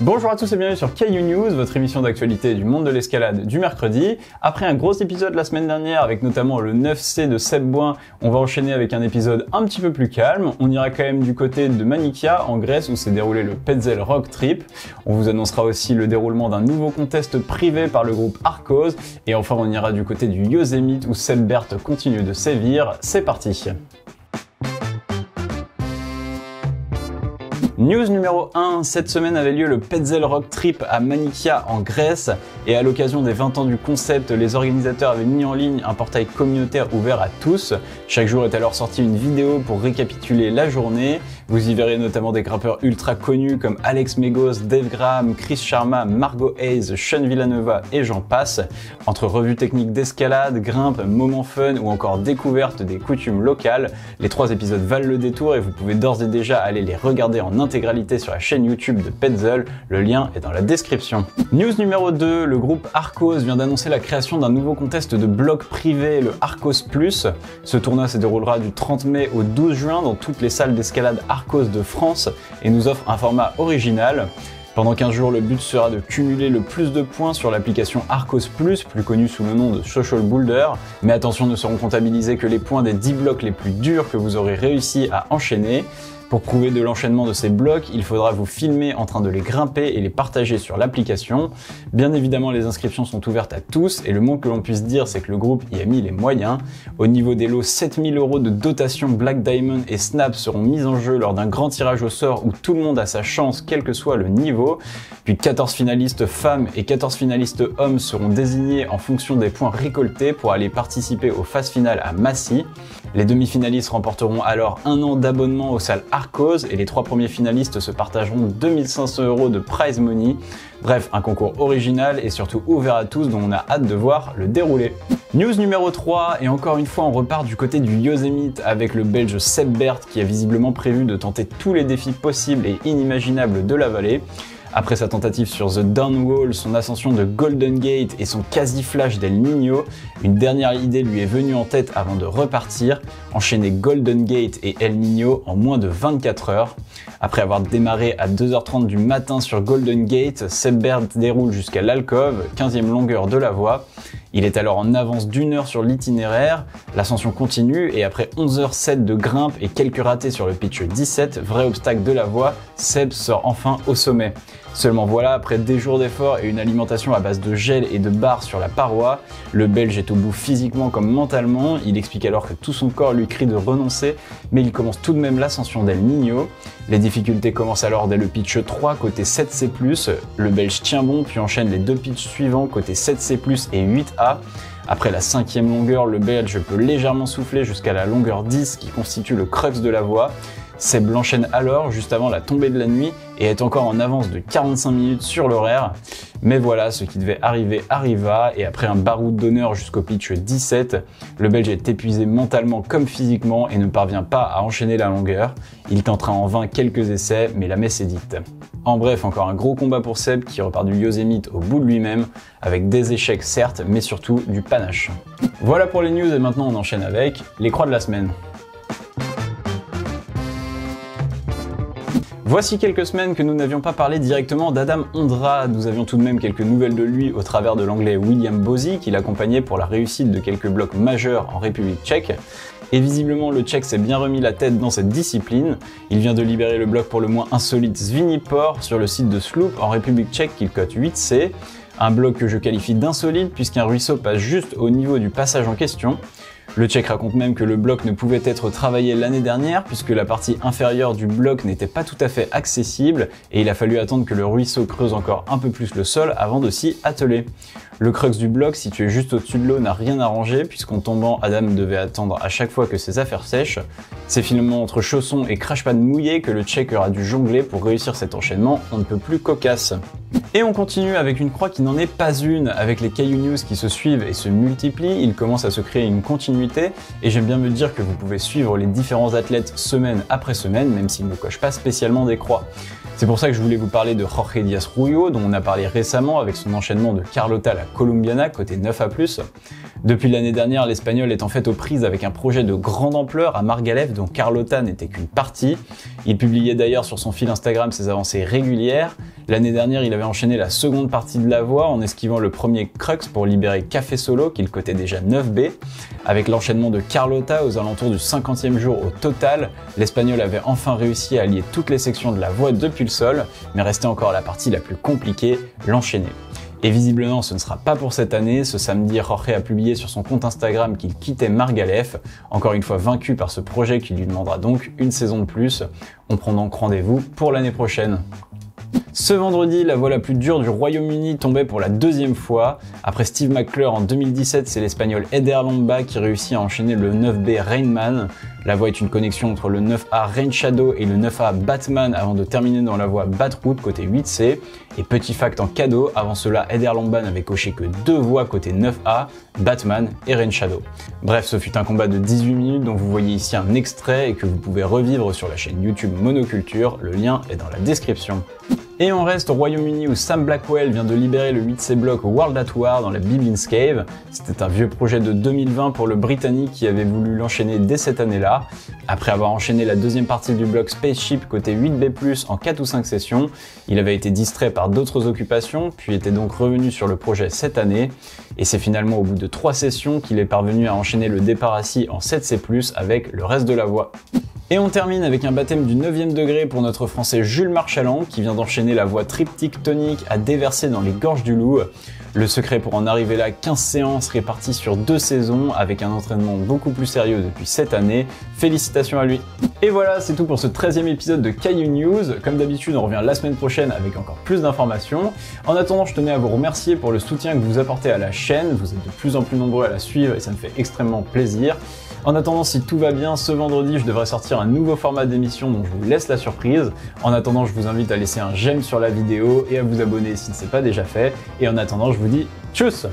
Bonjour à tous et bienvenue sur Caillou News, votre émission d'actualité du monde de l'escalade du mercredi. Après un gros épisode la semaine dernière avec notamment le 9C de Seb Boin, on va enchaîner avec un épisode un petit peu plus calme. On ira quand même du côté de Manikia en Grèce où s'est déroulé le Petzl Rock Trip. On vous annoncera aussi le déroulement d'un nouveau contest privé par le groupe Arcos. Et enfin on ira du côté du Yosemite où Seb Bert continue de sévir. C'est parti. News numéro 1, cette semaine avait lieu le Petzl Rock Trip à Manikia en Grèce et à l'occasion des 20 ans du concept, les organisateurs avaient mis en ligne un portail communautaire ouvert à tous. Chaque jour est alors sorti une vidéo pour récapituler la journée. Vous y verrez notamment des grimpeurs ultra connus comme Alex Megos, Dave Graham, Chris Sharma, Margot Hayes, Sean Villanova et j'en passe. Entre revues techniques d'escalade, grimpe, moments fun ou encore découverte des coutumes locales, les 3 épisodes valent le détour et vous pouvez d'ores et déjà aller les regarder en intégralité sur la chaîne YouTube de Petzl, le lien est dans la description. News numéro 2, le groupe Arcos vient d'annoncer la création d'un nouveau contest de bloc privé, le Arcos Plus. Ce tournoi se déroulera du 30 mai au 12 juin dans toutes les salles d'escalade Arcos de France et nous offre un format original. Pendant 15 jours, le but sera de cumuler le plus de points sur l'application Arcos Plus, plus connue sous le nom de Social Boulder. Mais attention, ne seront comptabilisés que les points des 10 blocs les plus durs que vous aurez réussi à enchaîner. Pour prouver de l'enchaînement de ces blocs, il faudra vous filmer en train de les grimper et les partager sur l'application. Bien évidemment, les inscriptions sont ouvertes à tous et le moins que l'on puisse dire, c'est que le groupe y a mis les moyens. Au niveau des lots, 7000 € de dotation Black Diamond et Snap seront mis en jeu lors d'un grand tirage au sort où tout le monde a sa chance, quel que soit le niveau. Puis 14 finalistes femmes et 14 finalistes hommes seront désignés en fonction des points récoltés pour aller participer aux phases finales à Massy. Les demi-finalistes remporteront alors 1 an d'abonnement aux salles Arcos et les 3 premiers finalistes se partageront 2500 € de prize money. Bref, un concours original et surtout ouvert à tous dont on a hâte de voir le déroulé. News numéro 3, et encore une fois on repart du côté du Yosemite avec le Belge Seb Bert qui a visiblement prévu de tenter tous les défis possibles et inimaginables de la vallée. Après sa tentative sur The Downwall, son ascension de Golden Gate et son quasi-flash d'El Niño, une dernière idée lui est venue en tête avant de repartir, enchaîner Golden Gate et El Niño en moins de 24 heures. Après avoir démarré à 2h30 du matin sur Golden Gate, Seb Bert déroule jusqu'à l'Alcove, 15e longueur de la voie. Il est alors en avance d'1 heure sur l'itinéraire, l'ascension continue et après 11h07 de grimpe et quelques ratés sur le pitch 17, vrai obstacle de la voie, Seb sort enfin au sommet. Seulement voilà, après des jours d'efforts et une alimentation à base de gel et de barres sur la paroi, le Belge est au bout physiquement comme mentalement, il explique alors que tout son corps lui crie de renoncer, mais il commence tout de même l'ascension d'El Niño. Les difficultés commencent alors dès le pitch 3 côté 7C+, le Belge tient bon puis enchaîne les 2 pitchs suivants côté 7C+, et 8A. Après la 5e longueur, le Belge peut légèrement souffler jusqu'à la longueur 10 qui constitue le crux de la voie. Seb l'enchaîne alors juste avant la tombée de la nuit et est encore en avance de 45 minutes sur l'horaire. Mais voilà, ce qui devait arriver arriva et après un baroud d'honneur jusqu'au pitch 17, le Belge est épuisé mentalement comme physiquement et ne parvient pas à enchaîner la longueur. Il tentera en vain quelques essais, mais la messe est dite. En bref, encore un gros combat pour Seb qui repart du Yosemite au bout de lui-même, avec des échecs certes, mais surtout du panache. Voilà pour les news et maintenant on enchaîne avec les croix de la semaine. Voici quelques semaines que nous n'avions pas parlé directement d'Adam Ondra. Nous avions tout de même quelques nouvelles de lui au travers de l'anglais William Bozy qui l'accompagnait pour la réussite de quelques blocs majeurs en République tchèque. Et visiblement le Tchèque s'est bien remis la tête dans cette discipline. Il vient de libérer le bloc pour le moins insolite Svinipor sur le site de Sloop en République tchèque qu'il cote 8C. Un bloc que je qualifie d'insolite puisqu'un ruisseau passe juste au niveau du passage en question. Le Tchèque raconte même que le bloc ne pouvait être travaillé l'année dernière puisque la partie inférieure du bloc n'était pas tout à fait accessible et il a fallu attendre que le ruisseau creuse encore un peu plus le sol avant de s'y atteler. Le crux du bloc, situé juste au-dessus de l'eau, n'a rien arrangé puisqu'en tombant, Adam devait attendre à chaque fois que ses affaires sèchent. C'est finalement entre chaussons et crashpad mouillés que le Tchèque aura dû jongler pour réussir cet enchaînement on ne peut plus cocasse. Et on continue avec une croix qui n'en est pas une. Avec les Caillou News qui se suivent et se multiplient, il commence à se créer une continuité et j'aime bien me dire que vous pouvez suivre les différents athlètes semaine après semaine, même s'ils ne cochent pas spécialement des croix. C'est pour ça que je voulais vous parler de Jorge Diaz Rubio, dont on a parlé récemment avec son enchaînement de Carlota la Columbiana, côté 9A+. Depuis l'année dernière, l'Espagnol est en fait aux prises avec un projet de grande ampleur à Margalef, dont Carlota n'était qu'une partie. Il publiait d'ailleurs sur son fil Instagram ses avancées régulières. L'année dernière, il avait enchaîné la seconde partie de la voie en esquivant le premier crux pour libérer Café Solo, qu'il cotait déjà 9B. Avec l'enchaînement de Carlota aux alentours du 50e jour au total, l'Espagnol avait enfin réussi à allier toutes les sections de la voie depuis le sol, mais restait encore la partie la plus compliquée, l'enchaîner. Et visiblement, ce ne sera pas pour cette année. Ce samedi, Jorge a publié sur son compte Instagram qu'il quittait Margalef, encore une fois vaincu par ce projet qui lui demandera donc une saison de plus. On prend donc rendez-vous pour l'année prochaine. Ce vendredi, la voie la plus dure du Royaume-Uni tombait pour la deuxième fois. Après Steve McClure en 2017, c'est l'Espagnol Eder Lomba qui réussit à enchaîner le 9B Rainman. La voie est une connexion entre le 9A Rain Shadow et le 9A Batman avant de terminer dans la voie Batroute côté 8C. Et petit fact en cadeau, avant cela, Eder Lomba n'avait coché que 2 voies côté 9A, Batman et Rain Shadow. Bref, ce fut un combat de 18 minutes dont vous voyez ici un extrait et que vous pouvez revivre sur la chaîne YouTube Monoculture, le lien est dans la description. Et on reste au Royaume-Uni où Sam Blackwell vient de libérer le 8C bloc World at War dans la Biblin's Cave. C'était un vieux projet de 2020 pour le Britannique qui avait voulu l'enchaîner dès cette année-là. Après avoir enchaîné la deuxième partie du bloc Spaceship côté 8B+, en 4 ou 5 sessions, il avait été distrait par d'autres occupations, puis était donc revenu sur le projet cette année. Et c'est finalement au bout de 3 sessions qu'il est parvenu à enchaîner le départ assis en 7C+, avec le reste de la voie. Et on termine avec un baptême du 9e degré pour notre français Jules Marchalan qui vient d'enchaîner la voie triptyque tonique à déverser dans les gorges du Loup. Le secret pour en arriver là, 15 séances réparties sur 2 saisons avec un entraînement beaucoup plus sérieux depuis cette année. Félicitations à lui. Et voilà, c'est tout pour ce 13e épisode de Caillou News. Comme d'habitude, on revient la semaine prochaine avec encore plus d'informations. En attendant, je tenais à vous remercier pour le soutien que vous apportez à la chaîne. Vous êtes de plus en plus nombreux à la suivre et ça me fait extrêmement plaisir. En attendant, si tout va bien, ce vendredi, je devrais sortir un nouveau format d'émission dont je vous laisse la surprise. En attendant, je vous invite à laisser un j'aime sur la vidéo et à vous abonner si ce n'est pas déjà fait. Et en attendant, je vous dis tchuss!